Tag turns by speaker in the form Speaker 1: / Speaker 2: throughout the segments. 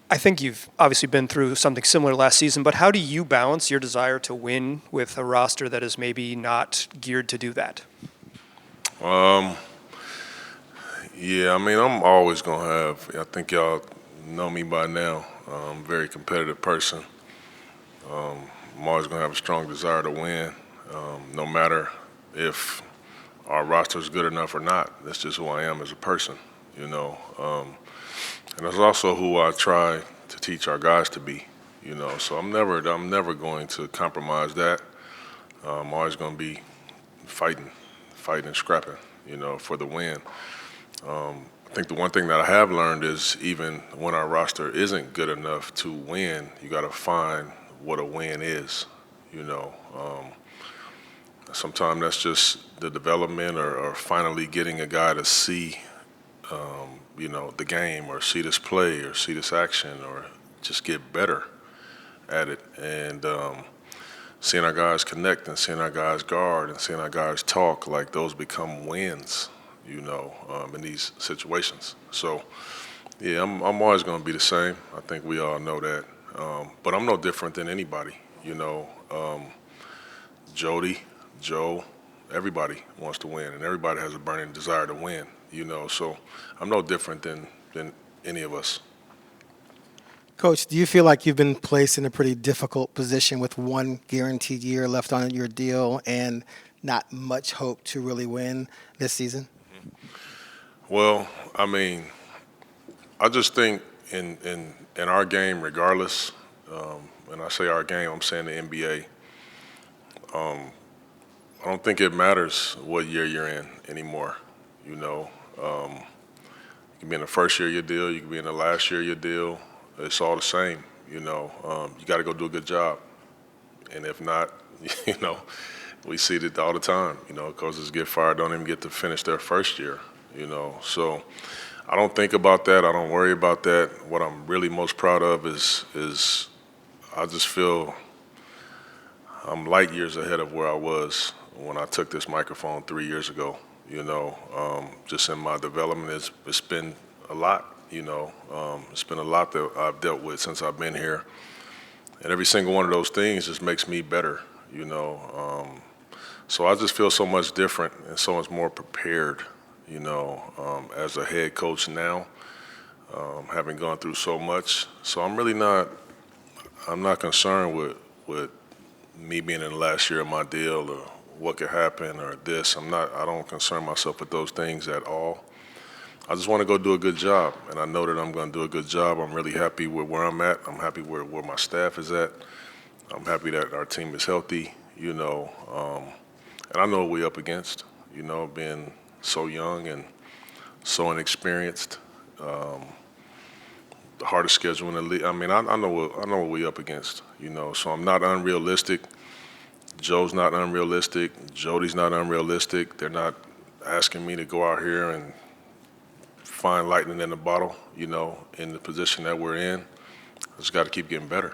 Speaker 1: I think you've obviously been through something similar last season, but how do you balance your desire to win with a roster that is maybe not geared to do that?
Speaker 2: Um, yeah, I mean, I'm always gonna have. I think y'all know me by now. I'm a very competitive person. I'm always gonna have a strong desire to win, no matter if our roster is good enough or not. That's just who I am as a person, you know. And that's also who I try to teach our guys to be, you know. So I'm never going to compromise that. I'm always going to be fighting, fighting and scrapping, you know, for the win. I think the one thing that I have learned is even when our roster isn't good enough to win, you got to find what a win is, you know. Sometimes that's just the development or finally getting a guy to see, you know, the game or see this play or see this action or just get better at it. And seeing our guys connect and seeing our guys guard and seeing our guys talk, like those become wins, you know, in these situations. So, yeah, I'm always going to be the same. I think we all know that. But I'm no different than anybody, you know. Jody, Joe, everybody wants to win, and everybody has a burning desire to win, you know. So I'm no different than any of us.
Speaker 3: Coach, do you feel like you've been placed in a pretty difficult position with one guaranteed year left on your deal and not much hope to really win this season?
Speaker 2: Well, I mean, I just think in our game, regardless, when I say our game, I'm saying the NBA. I don't think it matters what year you're in anymore. You know, you can be in the first year of your deal, you can be in the last year of your deal. It's all the same. You know, you got to go do a good job, and if not, you know, we see it all the time. You know, coaches get fired, don't even get to finish their first year. You know, so I don't think about that. I don't worry about that. What I'm really most proud of is I just feel I'm light years ahead of where I was when I took this microphone 3 years ago. You know, just in my development, it's been a lot. You know, it's been a lot that I've dealt with since I've been here, and every single one of those things just makes me better. You know, so I just feel so much different and so much more prepared. You know, as a head coach now, having gone through so much, so I'm really not. I'm not concerned with me being in the last year of my deal or what could happen or this. I'm not. I don't concern myself with those things at all. I just want to go do a good job, and I know that I'm going to do a good job. I'm really happy with where I'm at. I'm happy where my staff is at. I'm happy that our team is healthy. You know, and I know what we're up against. You know, being so young and so inexperienced. The hardest schedule in the league. I mean, I know what we up against. You know, so I'm not unrealistic. Joe's not unrealistic. Jody's not unrealistic. They're not asking me to go out here and find lightning in the bottle. You know, in the position that we're in, I just got to keep getting better.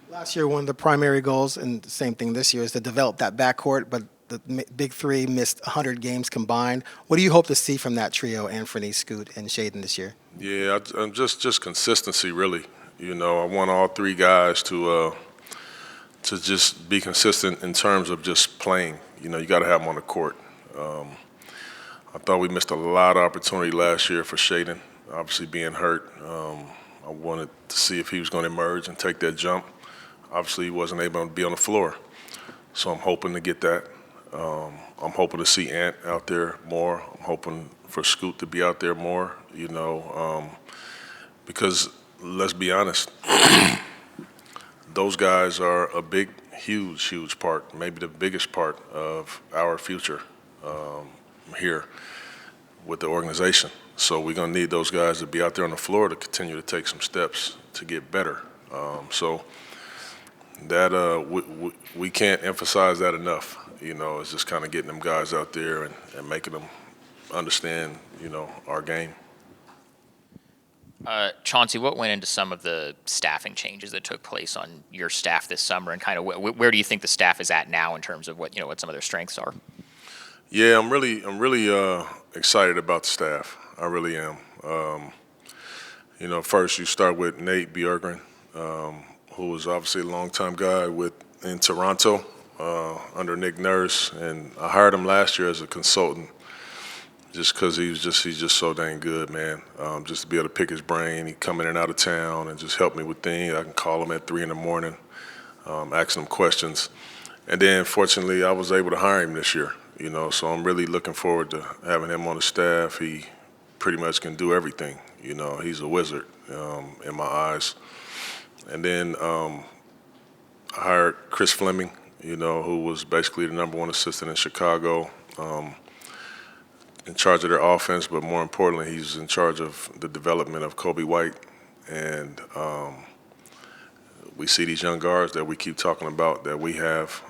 Speaker 3: Last year, one of the primary goals, and the same thing this year, is to develop that backcourt, but the big three missed 100 games combined. What do you hope to see from that trio, Anthony, Scoot, and Shaden this year?
Speaker 2: Yeah, I'm just consistency really. You know, I want all three guys to just be consistent in terms of just playing. You know, you got to have them on the court. Um, I thought we missed a lot of opportunity last year for Shaden, obviously being hurt. I wanted to see if he was going to emerge and take that jump. Obviously, he wasn't able to be on the floor, so I'm hoping to get that. I'm hoping to see Ant out there more. I'm hoping for Scoot to be out there more. You know, because let's be honest, those guys are a big, huge part, maybe the biggest part of our future here with the organization. So we're going to need those guys to be out there on the floor to continue to take some steps to get better. So that we can't emphasize that enough. You know, it's just kind of getting them guys out there and making them understand, you know, our game.
Speaker 4: Chauncey, what went into some of the staffing changes that took place on your staff this summer, and kind of where do you think the staff is at now in terms of what some of their strengths are?
Speaker 2: Yeah, I'm really excited about the staff. I really am. First you start with Nate Bjorkgren, who was obviously a longtime guy in Toronto under Nick Nurse, and I hired him last year as a consultant, just because he's just so dang good, man. Just to be able to pick his brain, he come in and out of town and just help me with things. I can call him at 3 in the morning, asking him questions, and then fortunately I was able to hire him this year. So I'm really looking forward to having him on the staff. He pretty much can do everything. He's a wizard in my eyes. And then I hired Chris Fleming, who was basically the #1 assistant in Chicago, in charge of their offense, but more importantly, he's in charge of the development of Kobe White. And we see these young guards that we keep talking about that we have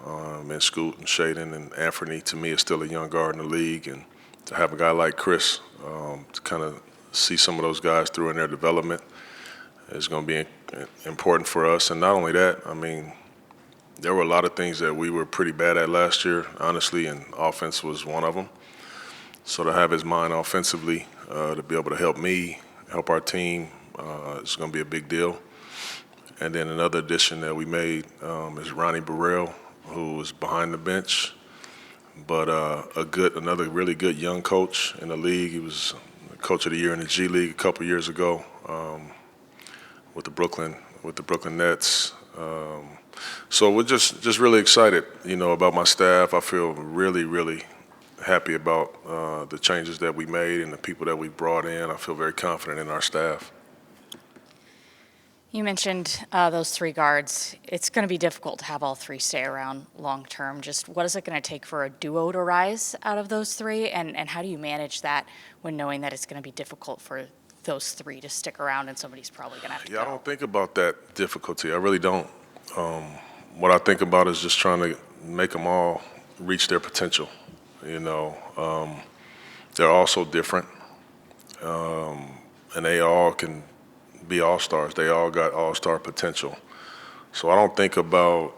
Speaker 2: in Scoot and Shaden and Anthony. To me, is still a young guard in the league, and to have a guy like Chris to kind of see some of those guys through in their development is going to be important for us. And not only that, I mean, there were a lot of things that we were pretty bad at last year, honestly, and offense was one of them. So to have his mind offensively, to be able to help me, help our team, is going to be a big deal. And then another addition that we made is Ronnie Burrell, who was behind the bench, but another really good young coach in the league. He was Coach of the Year in the G League a couple years ago with the Brooklyn Nets. So we're just really excited, about my staff. I feel really, really happy about the changes that we made and the people that we brought in. I feel very confident in our staff.
Speaker 5: You mentioned those 3 guards. It's going to be difficult to have all 3 stay around long term. Just what is it going to take for a duo to rise out of those 3? And how do you manage that when knowing that it's going to be difficult for those 3 to stick around and somebody's probably going to have to go?
Speaker 2: I don't think about that difficulty. I really don't. What I think about is just trying to make them all reach their potential. They're all so different, and they all can be all-stars. They all got all-star potential. So I don't think about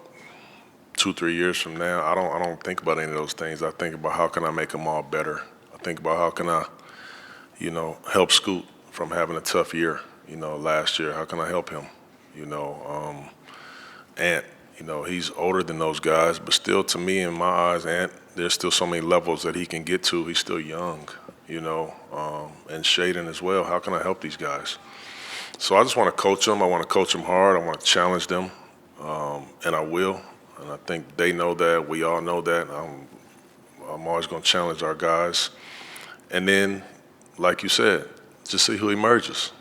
Speaker 2: 2-3 years from now. I don't think about any of those things. I think about how can I make them all better. I think about how can I, help Scoot from having a tough year, last year. How can I help him? Ant, he's older than those guys, but still, to me, in my eyes, Ant, there's still so many levels that he can get to. He's still young, and Shaden as well. How can I help these guys? So I just want to coach them. I want to coach them hard. I want to challenge them, and I will. And I think they know that. We all know that. I'm always going to challenge our guys. And then, like you said, just see who emerges,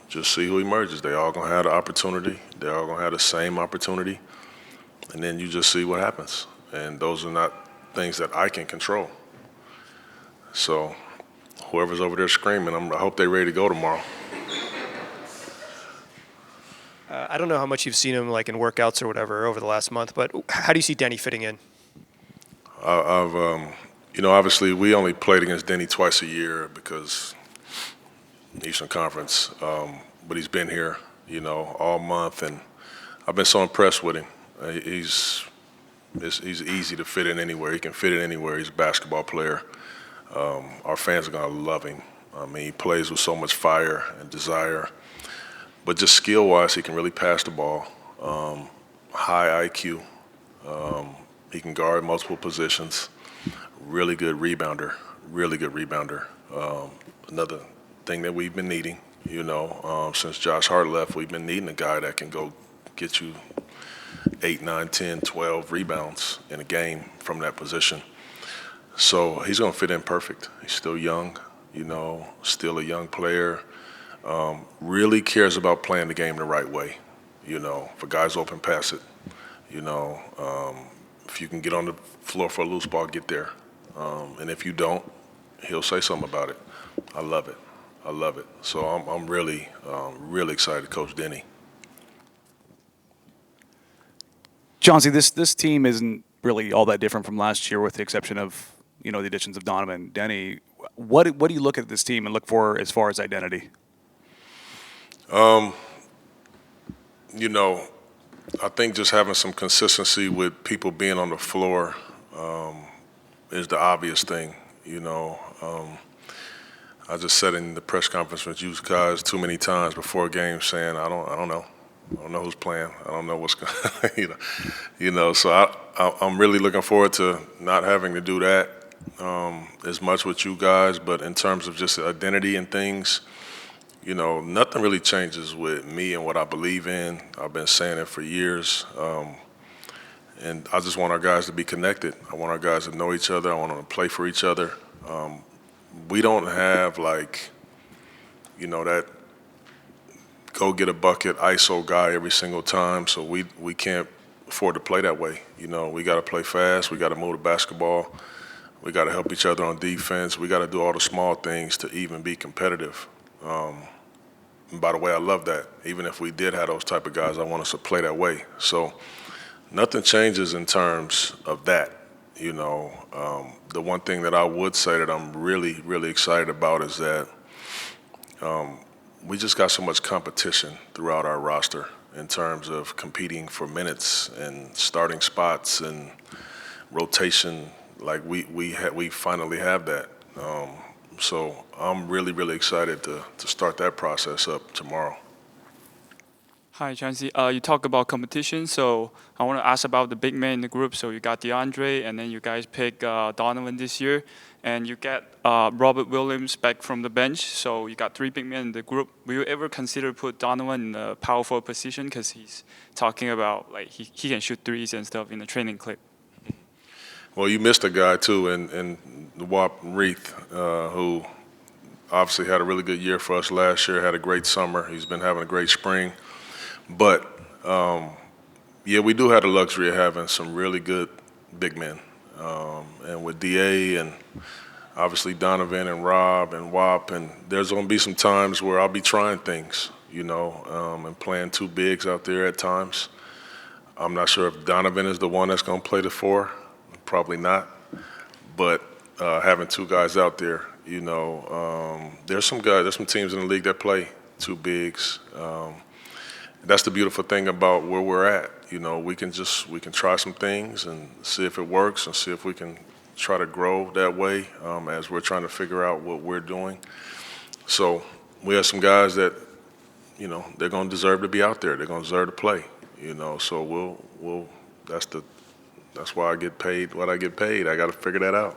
Speaker 2: Just see who emerges. They all going to have the opportunity. They're all going to have the same opportunity. And then you just see what happens. And those are not things that I can control. So whoever's over there screaming, I hope they're ready to go tomorrow.
Speaker 1: I don't know how much you've seen him like in workouts or whatever over the last month, but how do you see Denny fitting in?
Speaker 2: I've obviously we only played against Denny twice a year because Eastern Conference, but he's been here, all month, and I've been so impressed with him. He's easy to fit in anywhere. He can fit in anywhere. He's a basketball player. Our fans are gonna love him. I mean, he plays with so much fire and desire. But just skill-wise, he can really pass the ball. High IQ. He can guard multiple positions. Really good rebounder. Another thing that we've been needing, since Josh Hart left, we've been needing a guy that can go get you 8, 9, 10, 12 rebounds in a game from that position. So he's going to fit in perfect. He's still young, still a young player. Really cares about playing the game the right way. If a guy's open, pass it. If you can get on the floor for a loose ball, get there. And if you don't, he'll say something about it. I love it. So I'm really excited to coach Denny.
Speaker 6: Chauncey, this team isn't really all that different from last year, with the exception of the additions of Donovan and Denny. What do you look at this team and look for as far as identity?
Speaker 2: I think just having some consistency with people being on the floor I just said in the press conference with you guys too many times before games saying, I don't know. I don't know who's playing. I don't know what's going So I'm really looking forward to not having to do that as much with you guys. But in terms of just identity and things, nothing really changes with me and what I believe in. I've been saying it for years. And I just want our guys to be connected. I want our guys to know each other. I want them to play for each other. We don't have that go get a bucket ISO guy every single time. So we can't afford to play that way. We got to play fast. We got to move the basketball. We got to help each other on defense. We got to do all the small things to even be competitive. And by the way, I love that. Even if we did have those type of guys, I want us to play that way. So nothing changes in terms of that. The one thing that I would say that I'm really, really excited about is that we just got so much competition throughout our roster in terms of competing for minutes and starting spots and rotation. Like we finally have that. So I'm really, really excited to start that process up tomorrow.
Speaker 7: Hi, Chauncey. You talk about competition, so I want to ask about the big man in the group. So you got DeAndre, and then you guys pick Donovan this year, and you get Robert Williams back from the bench. So you got 3 big men in the group. Will you ever consider put Donovan in a power forward position? Because he's talking about he can shoot threes and stuff in the training clip.
Speaker 2: Well, you missed a guy too, in Wap Reith, who obviously had a really good year for us last year. Had a great summer. He's been having a great spring. But, we do have the luxury of having some really good big men. And with DA and obviously Donovan and Rob and Wap, and there's going to be some times where I'll be trying things, and playing 2 bigs out there at times. I'm not sure if Donovan is the one that's going to play the 4. Probably not. But having 2 guys out there, there's some teams in the league that play 2 bigs. That's the beautiful thing about where we're at. We can try some things and see if it works and see if we can try to grow that way as we're trying to figure out what we're doing. So we have some guys that, they're going to deserve to be out there. They're going to deserve to play. So we'll that's why I get paid what I get paid. I got to figure that out.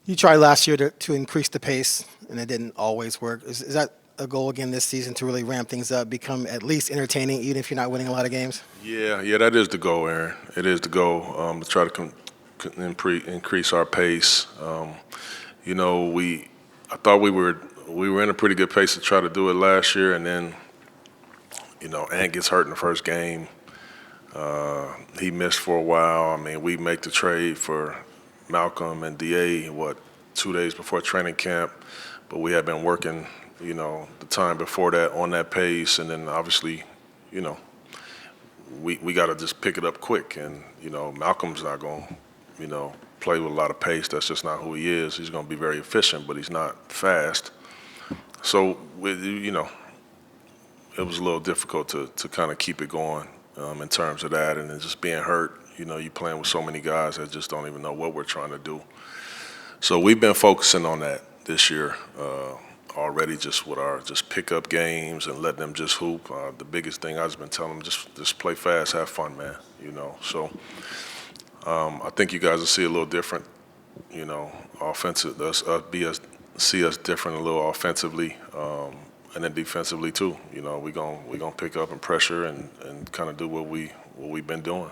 Speaker 3: You tried last year to increase the pace, and it didn't always work. Is that a goal again this season to really ramp things up, become at least entertaining, even if you're not winning a lot of games?
Speaker 2: Yeah, that is the goal, Aaron. It is the goal to try to increase our pace. I thought we were in a pretty good pace to try to do it last year, and then Ant gets hurt in the first game. He missed for a while. I mean, we make the trade for Malcolm and DA 2 days before training camp, but we had been working the time before that on that pace, and then obviously, we got to just pick it up quick. And Malcolm's not going to play with a lot of pace. That's just not who he is. He's going to be very efficient, but he's not fast. So it was a little difficult to kind of keep it going in terms of that, and then just being hurt. You're playing with so many guys that just don't even know what we're trying to do. So we've been focusing on that this year. Already just with our pick up games and let them just hoop. The biggest thing I've just been telling them, just play fast, have fun, man. So I think you guys will see a little different, offensive. See us different a little offensively, and then defensively too. We're gonna pick up and pressure and kind of do what we've been doing.